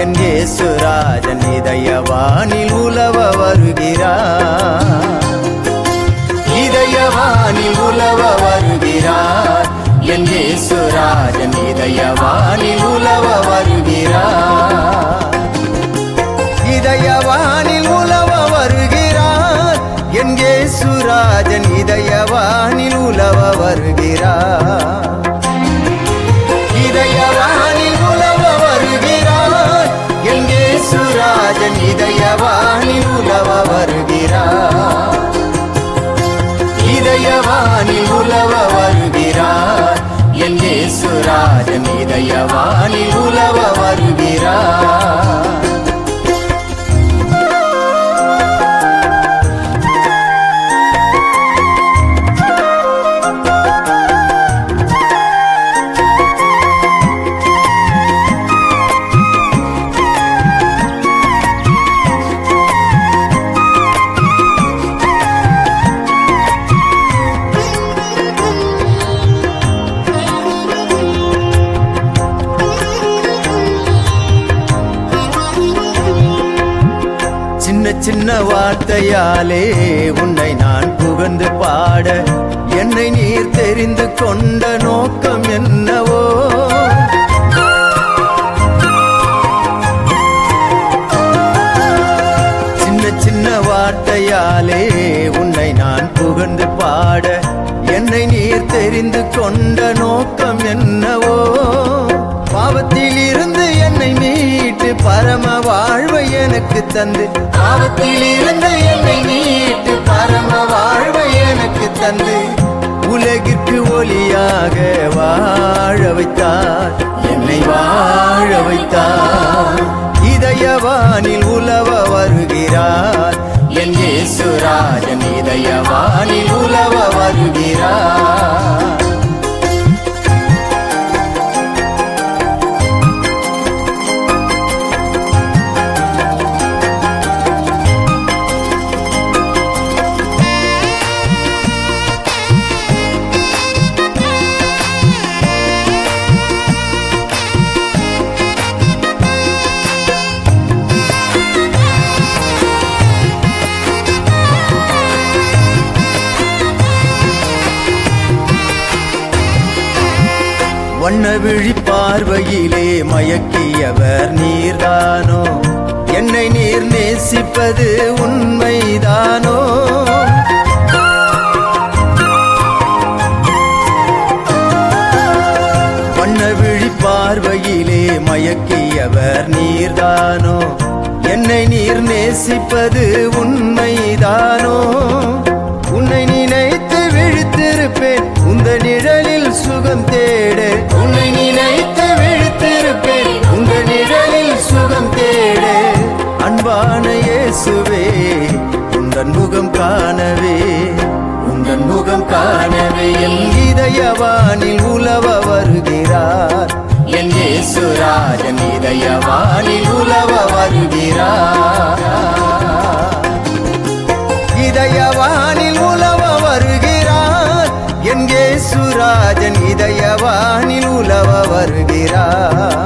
என் இயேசுராஜன் இதயவானில் உலவ வருகிறார். இதயவானில் உலவ வருகிறார். என் இயேசுராஜன் இதயவானில் உலவ வருகிறார். இதயவானில் உலவ வருகிறார். என் இயேசுராஜன் இதயவானில் உலவ வருகிறார். இதயவானில் உலவ வருகிறார். என் இயேசுராஜன் இதயவானில் உலவ வருகிறார். இதயவானில் உலவ வருகிறார். என் இயேசுராஜன் இதயவானில் உலவ வருகிறார். சின்ன சின்ன வார்த்தையாலே உன்னை நான் புகழ்ந்து பாட என்னை நீர் தெரிந்து கொண்ட நோக்கம் என்னவோ? சின்ன சின்ன வார்த்தையாலே உன்னை நான் புகழ்ந்து பாட என்னை நீர் தெரிந்து கொண்ட நோக்கம் என்னவோ? பாவத்தில் இருந்து என்னை மீட்டு பரம வாழ்வை எனக்கு தந்து, பாவத்தில் இருந்து என்னை மீட்டு பரம வாழ்வை எனக்கு தந்து, உலகிற்கு ஒளியாக வாழ வைத்தார், என்னை வாழ வைத்தார். இதயவானில் உலவ வருகிறார். என் இயேசுராஜன் இதயவானில் உலவ வருகிறார். வண்ண விழி பார்வையிலே மயக்கியவர் நீர்தானோ? என்னை நீர் நேசிப்பது உண்மைதானோ? வண்ண விழி பார்வையிலே மயக்கியவர் நீர்தானோ? என்னை நீர் நேசிப்பது உண்மைதானோ? உன்னை நினைத்து விழித்திருப்பேன் உந்த நிழலில் சுகம் தேட. உன்னை நினைத்து விழித்திருப்பேன் உந்த நிழலில் சுகம் தேட. அன்பான இயேசுவே உந்தன் முகம் காணவே, உந்தன் முகம் காணவே என் இதயவானில் உலவ வருகிறார். என் இயேசுராஜன் இதயவானில் உலவ வருகிறார். இதயவானில் உலவ வருகிறார். என் இயேசுராஜன் இதயவானில் உலவ வருகிறார்.